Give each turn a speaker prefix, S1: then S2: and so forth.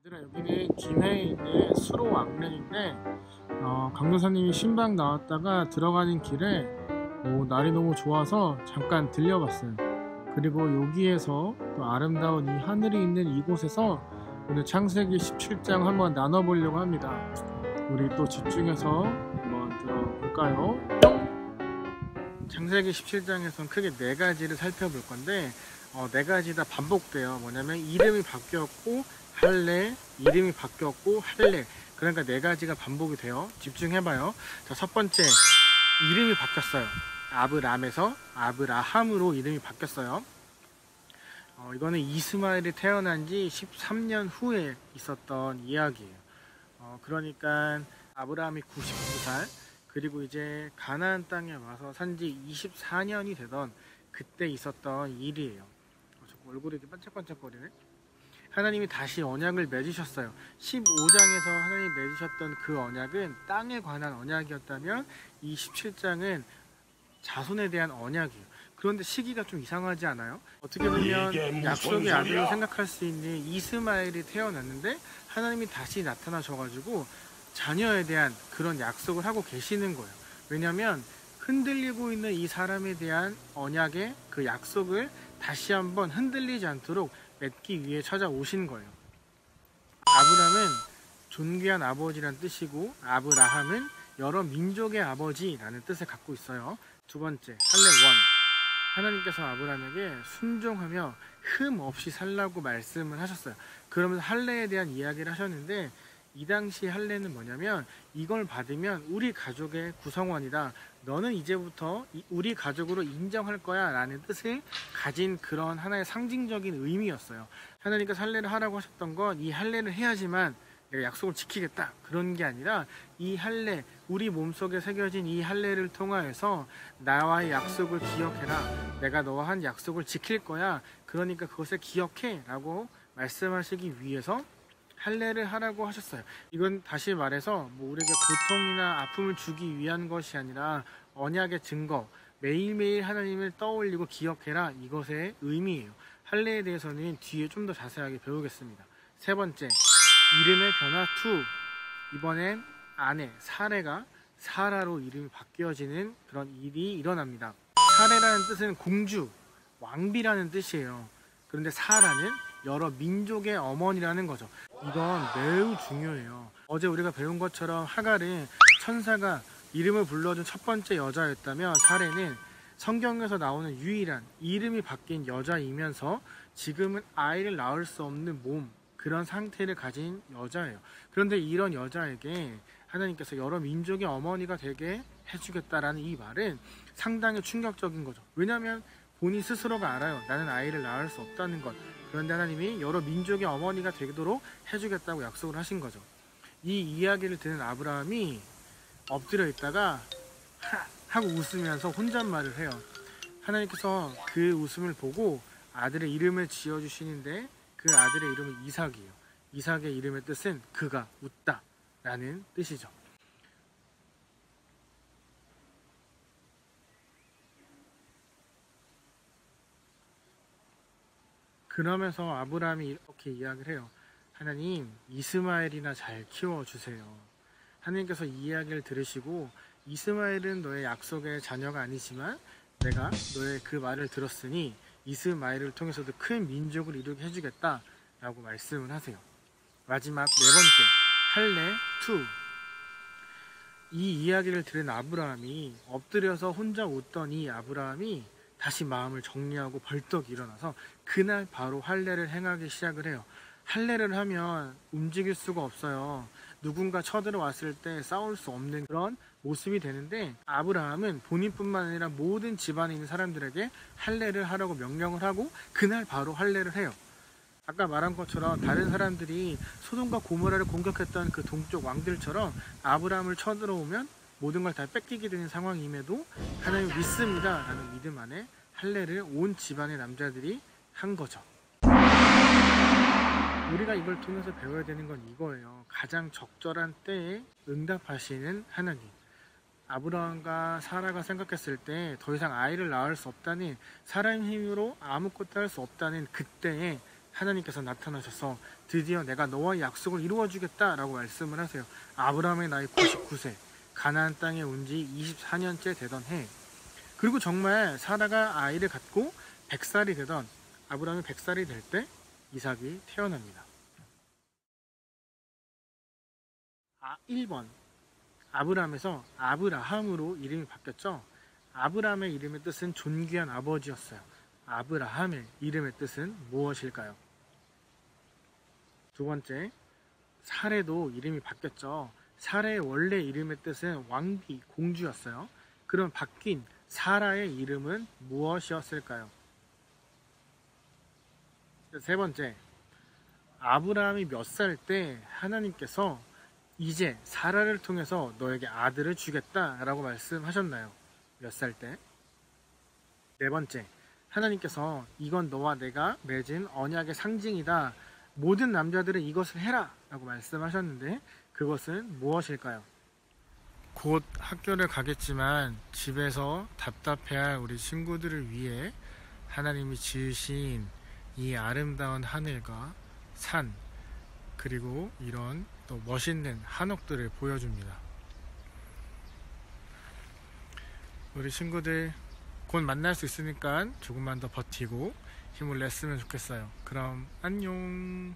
S1: 얘들아, 여기는 김해에 있는 수로 왕릉인데 강도사님이 신방 나왔다가 들어가는 길에 날이 너무 좋아서 잠깐 들려봤어요. 그리고 여기에서 또 아름다운 이 하늘이 있는 이곳에서 오늘 창세기 17장 한번 나눠보려고 합니다. 우리 또 집중해서 한번 들어볼까요? 창세기 17장에선 크게 네 가지를 살펴볼 건데 네 가지 다 반복돼요. 뭐냐면 이름이 바뀌었고 할례, 이름이 바뀌었고 할례. 그러니까 네 가지가 반복이 돼요. 집중해봐요. 자, 첫 번째, 이름이 바뀌었어요. 아브람에서 아브라함으로 이름이 바뀌었어요. 이거는 이스마엘이 태어난 지 13년 후에 있었던 이야기예요. 그러니까 아브라함이 99살, 그리고 이제 가나안 땅에 와서 산지 24년이 되던 그때 있었던 일이에요. 얼굴이 이렇게 반짝반짝거리네. 하나님이 다시 언약을 맺으셨어요. 15장에서 하나님이 맺으셨던 그 언약은 땅에 관한 언약이었다면 이 17장은 자손에 대한 언약이에요. 그런데 시기가 좀 이상하지 않아요? 어떻게 보면 약속의 아들로 생각할 수 있는 이스마엘이 태어났는데 하나님이 다시 나타나셔가지고 자녀에 대한 그런 약속을 하고 계시는 거예요. 왜냐하면 흔들리고 있는 이 사람에 대한 언약의 그 약속을 다시 한번 흔들리지 않도록 맺기 위해 찾아오신 거예요. 아브람은 존귀한 아버지란 뜻이고 아브라함은 여러 민족의 아버지라는 뜻을 갖고 있어요. 두 번째, 할례 1. 하나님께서 아브람에게 순종하며 흠 없이 살라고 말씀을 하셨어요. 그러면서 할례에 대한 이야기를 하셨는데 이 당시 할례는 뭐냐면 이걸 받으면 우리 가족의 구성원이다. 너는 이제부터 우리 가족으로 인정할 거야 라는 뜻을 가진 그런 하나의 상징적인 의미였어요. 하나님께서 할례를 하라고 하셨던 건 이 할례를 해야지만 내가 약속을 지키겠다 그런 게 아니라 이 할례, 우리 몸속에 새겨진 이 할례를 통하여서 나와의 약속을 기억해라. 내가 너와 한 약속을 지킬 거야. 그러니까 그것을 기억해 라고 말씀하시기 위해서 할례를 하라고 하셨어요. 이건 다시 말해서 우리에게 고통이나 아픔을 주기 위한 것이 아니라 언약의 증거, 매일매일 하나님을 떠올리고 기억해라, 이것의 의미예요. 할례에 대해서는 뒤에 좀 더 자세하게 배우겠습니다. 세 번째, 이름의 변화 2. 이번엔 아내 사레가 사라로 이름이 바뀌어지는 그런 일이 일어납니다. 사레라는 뜻은 공주, 왕비라는 뜻이에요. 그런데 사라는 여러 민족의 어머니라는 거죠. 이건 매우 중요해요. 어제 우리가 배운 것처럼 하갈은 천사가 이름을 불러준 첫 번째 여자였다면 사레는 성경에서 나오는 유일한 이름이 바뀐 여자이면서 지금은 아이를 낳을 수 없는 몸, 그런 상태를 가진 여자예요. 그런데 이런 여자에게 하나님께서 여러 민족의 어머니가 되게 해주겠다라는 이 말은 상당히 충격적인 거죠. 왜냐하면 본인 스스로가 알아요. 나는 아이를 낳을 수 없다는 것. 그런데 하나님이 여러 민족의 어머니가 되도록 해주겠다고 약속을 하신 거죠. 이 이야기를 듣는 아브라함이 엎드려 있다가 하고 웃으면서 혼잣말을 해요. 하나님께서 그 웃음을 보고 아들의 이름을 지어주시는데 그 아들의 이름은 이삭이에요. 이삭의 이름의 뜻은 그가 웃다 라는 뜻이죠. 그러면서 아브라함이 이렇게 이야기를 해요. 하나님, 이스마엘이나 잘 키워주세요. 하나님께서 이 이야기를 들으시고 이스마엘은 너의 약속의 자녀가 아니지만 내가 너의 그 말을 들었으니 이스마엘을 통해서도 큰 민족을 이루게 해주겠다 라고 말씀을 하세요. 마지막 네 번째, 할례 2. 이 이야기를 들은 아브라함이 엎드려서 혼자 웃던 이 아브라함이 다시 마음을 정리하고 벌떡 일어나서 그날 바로 할례를 행하기 시작을 해요. 할례를 하면 움직일 수가 없어요. 누군가 쳐들어왔을 때 싸울 수 없는 그런 모습이 되는데 아브라함은 본인뿐만 아니라 모든 집안에 있는 사람들에게 할례를 하라고 명령을 하고 그날 바로 할례를 해요. 아까 말한 것처럼 다른 사람들이 소돔과 고모라를 공격했던 그 동쪽 왕들처럼 아브라함을 쳐들어오면 모든 걸 다 뺏기게 되는 상황임에도 하나님 믿습니다 라는 믿음 안에 할례를 온 집안의 남자들이 한 거죠. 우리가 이걸 통해서 배워야 되는 건 이거예요. 가장 적절한 때에 응답하시는 하나님. 아브라함과 사라가 생각했을 때 더 이상 아이를 낳을 수 없다는, 사람의 힘으로 아무것도 할 수 없다는 그때에 하나님께서 나타나셔서 드디어 내가 너와의 약속을 이루어 주겠다 라고 말씀을 하세요. 아브라함의 나이 99세, 가나안 땅에 온 지 24년째 되던 해, 그리고 정말 사라가 아이를 갖고 100살이 되던, 아브라함이 100살이 될 때 이삭이 태어납니다. 1번, 아브라함에서 아브라함으로 이름이 바뀌었죠. 아브라함의 이름의 뜻은 존귀한 아버지였어요. 아브라함의 이름의 뜻은 무엇일까요? 두 번째, 사레도 이름이 바뀌었죠. 사레의 원래 이름의 뜻은 왕비, 공주였어요. 그럼 바뀐 사라의 이름은 무엇이었을까요? 세 번째, 아브라함이 몇 살 때 하나님께서 이제 사라를 통해서 너에게 아들을 주겠다 라고 말씀하셨나요? 몇 살 때? 네 번째, 하나님께서 이건 너와 내가 맺은 언약의 상징이다, 모든 남자들은 이것을 해라 라고 말씀하셨는데 그것은 무엇일까요? 곧 학교를 가겠지만 집에서 답답해할 우리 친구들을 위해 하나님이 지으신 이 아름다운 하늘과 산, 그리고 이런 또 멋있는 한옥들을 보여줍니다. 우리 친구들 곧 만날 수 있으니까 조금만 더 버티고 힘을 냈으면 좋겠어요. 그럼 안녕.